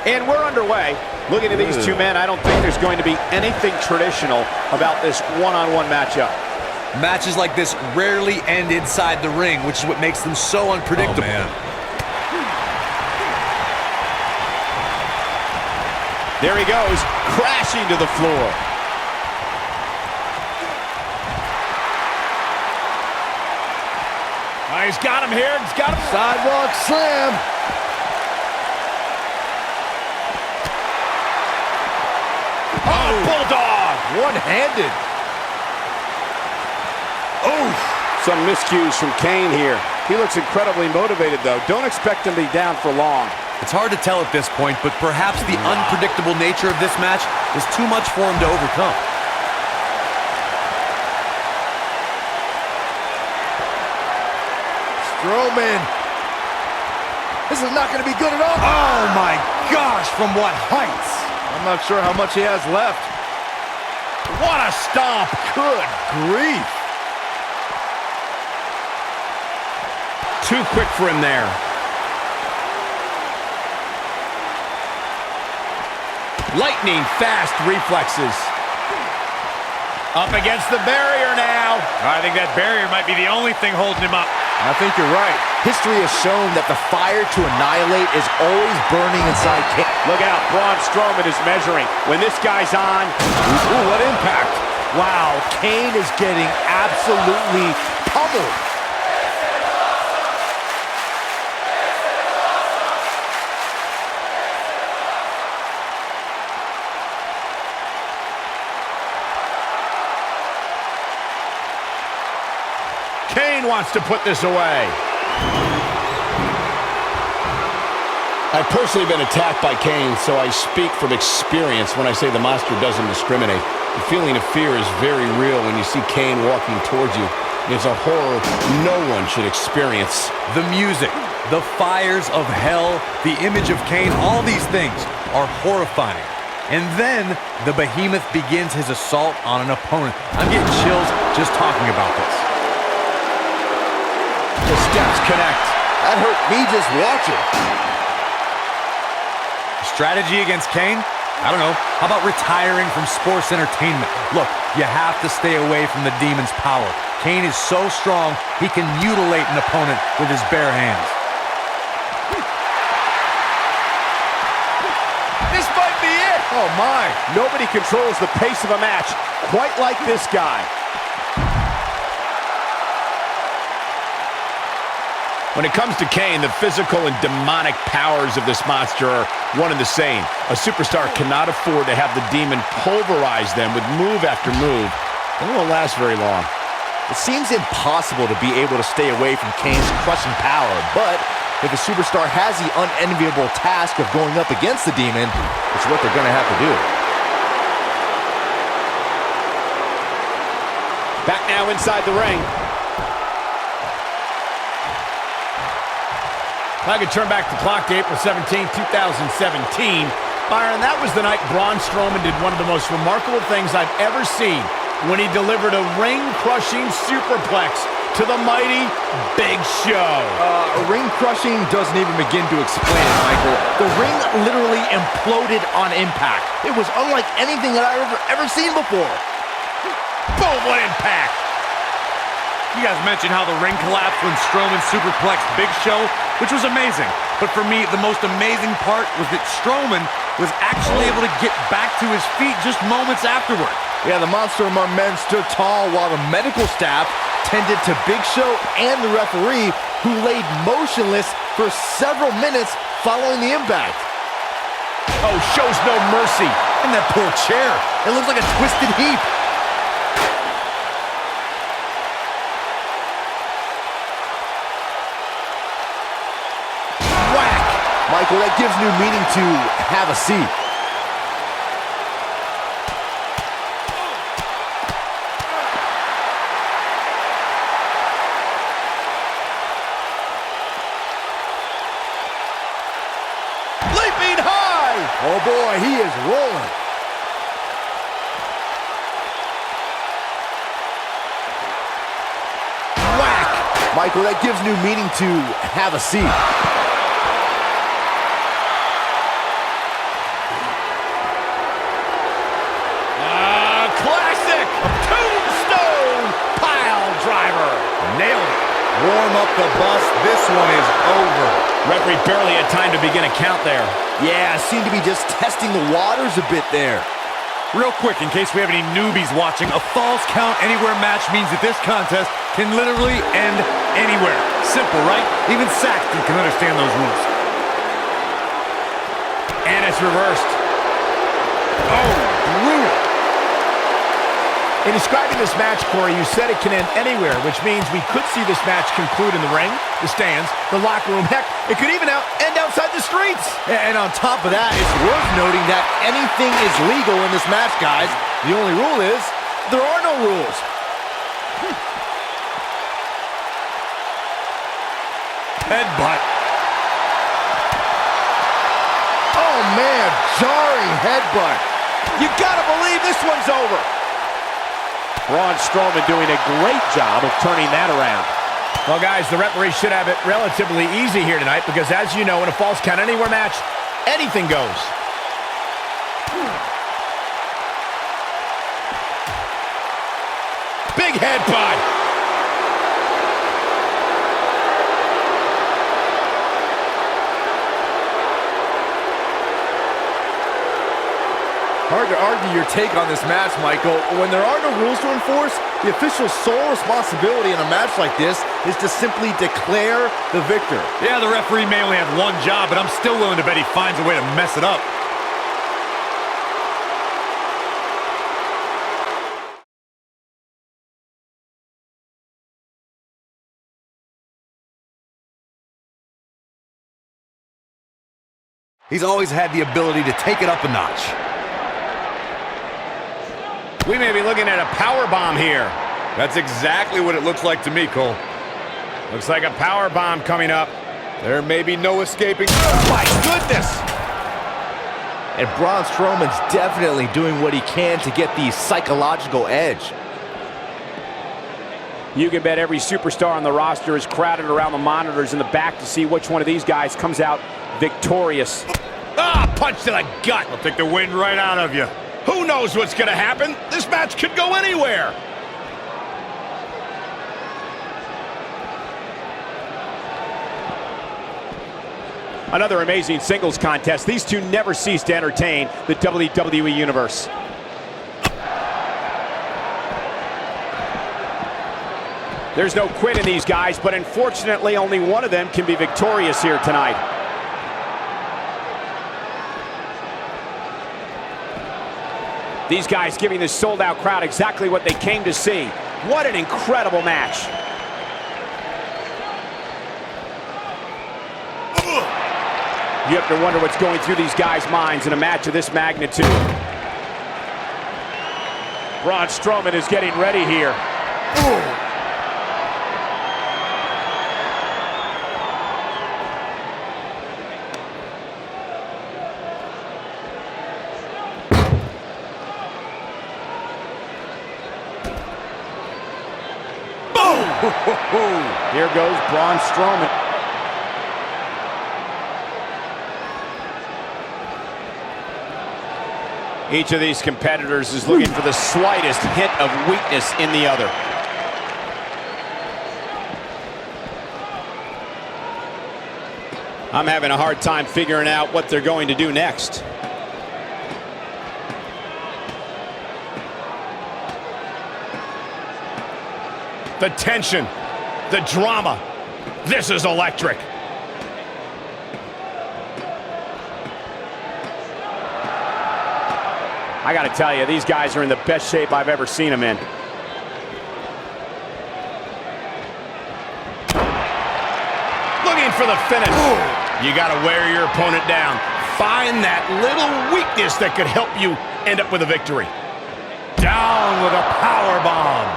And we're underway. Looking at these two men, I don't think there's going to be anything traditional about this one-on-one matchup. Matches like this rarely end inside the ring, which is what makes them so unpredictable. Oh, man. There he goes, crashing to the floor. He's got him here. He's got him. Sidewalk slam. Oh, bulldog. One-handed. Oh, some miscues from Kane here. He looks incredibly motivated, though. Don't expect him to be down for long. It's hard to tell at this point, but perhaps the unpredictable nature of this match is too much for him to overcome. Strowman. This is not going to be good at all. Oh, my gosh, from what heights? I'm not sure how much he has left. What a stomp. Good grief. Too quick for him there. Lightning fast reflexes. Up against the barrier now. I think that barrier might be the only thing holding him up. I think you're right. History has shown that the fire to annihilate is always burning inside Kane. Look out, Braun Strowman is measuring. When this guy's on, ooh, what impact. Wow, Kane is getting absolutely pummeled. Kane wants to put this away. I've personally been attacked by Kane, so I speak from experience when I say the monster doesn't discriminate. The feeling of fear is very real when you see Kane walking towards you. It's a horror no one should experience. The music, the fires of hell, the image of Kane, all these things are horrifying. And then the behemoth begins his assault on an opponent. I'm getting chills just talking about this. The steps connect. That hurt me just watching. Strategy against Kane? I don't know. How about retiring from sports entertainment? Look, you have to stay away from the demon's power. Kane is so strong, he can mutilate an opponent with his bare hands. This might be it. Oh, my. Nobody controls the pace of a match quite like this guy. When it comes to Kane, the physical and demonic powers of this monster are one and the same. A superstar cannot afford to have the demon pulverize them with move after move. It won't last very long. It seems impossible to be able to stay away from Kane's crushing power, but if a superstar has the unenviable task of going up against the demon, it's what they're going to have to do. Back now inside the ring. If I could turn back the clock to April 17, 2017, Byron, that was the night Braun Strowman did one of the most remarkable things I've ever seen when he delivered a ring-crushing superplex to the mighty Big Show. Ring-crushing doesn't even begin to explain it, Michael. The ring literally imploded on impact. It was unlike anything that I've ever seen before. Boom, what impact! You guys mentioned how the ring collapsed when Strowman superplexed Big Show, which was amazing. But for me, the most amazing part was that Strowman was actually able to get back to his feet just moments afterward. Yeah, the monster among men stood tall while the medical staff tended to Big Show and the referee, who laid motionless for several minutes following the impact. Oh, shows no mercy. And that poor chair, it looks like a twisted heap. Michael, that gives new meaning to have a seat. Leaping high! Oh boy, he is rolling. Whack! Michael, that gives new meaning to have a seat. warm up the bus. This one is over. Referee barely had time to begin a count there. Yeah, seemed to be just testing the waters a bit there. Real quick, in case we have any newbies watching, a Falls Count Anywhere match means that this contest can literally end anywhere. Simple, right? Even Saxton can understand those rules. And it's reversed. Oh, brutal. In describing this match, Corey, you said it can end anywhere, which means we could see this match conclude in the ring, the stands, the locker room. Heck, it could even end outside the streets. And on top of that, it's worth noting that anything is legal in this match, guys. The only rule is there are no rules. Headbutt. Oh, man, jarring headbutt. You gotta believe this one's over. Braun Strowman doing a great job of turning that around. Well, guys, the referee should have it relatively easy here tonight because, as you know, in a Falls Count Anywhere match, anything goes. Big headbutt. Hard to argue your take on this match, Michael. When there are no rules to enforce, the official's sole responsibility in a match like this is to simply declare the victor. Yeah, the referee may only have one job, but I'm still willing to bet he finds a way to mess it up. He's always had the ability to take it up a notch. We may be looking at a power bomb here. That's exactly what it looks like to me, Cole. Looks like a power bomb coming up. There may be no escaping. Oh, my goodness. And Braun Strowman's definitely doing what he can to get the psychological edge. You can bet every superstar on the roster is crowded around the monitors in the back to see which one of these guys comes out victorious. Ah, punch to the gut. I'll take the wind right out of you. Who knows what's going to happen? This match could go anywhere. Another amazing singles contest. These two never cease to entertain the WWE Universe. There's no quit in these guys, but unfortunately only one of them can be victorious here tonight. These guys giving this sold-out crowd exactly what they came to see. What an incredible match. You have to wonder what's going through these guys' minds in a match of this magnitude. Braun Strowman is getting ready here. Here goes Braun Strowman. Each of these competitors is looking for the slightest hint of weakness in the other. I'm having a hard time figuring out what they're going to do next. The tension, the drama. This is electric. I got to tell you, these guys are in the best shape I've ever seen them in. Looking for the finish. You got to wear your opponent down. Find that little weakness that could help you end up with a victory. Down with a power bomb.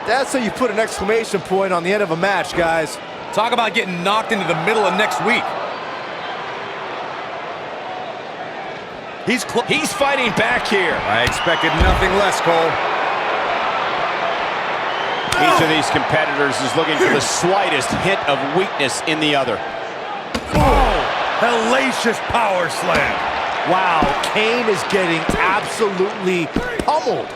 That's how you put an exclamation point on the end of a match, guys. Talk about getting knocked into the middle of next week. He's fighting back here. I expected nothing less, Cole. Each of these competitors is looking for the slightest hint of weakness in the other. Oh, hellacious power slam. Wow, Kane is getting absolutely pummeled.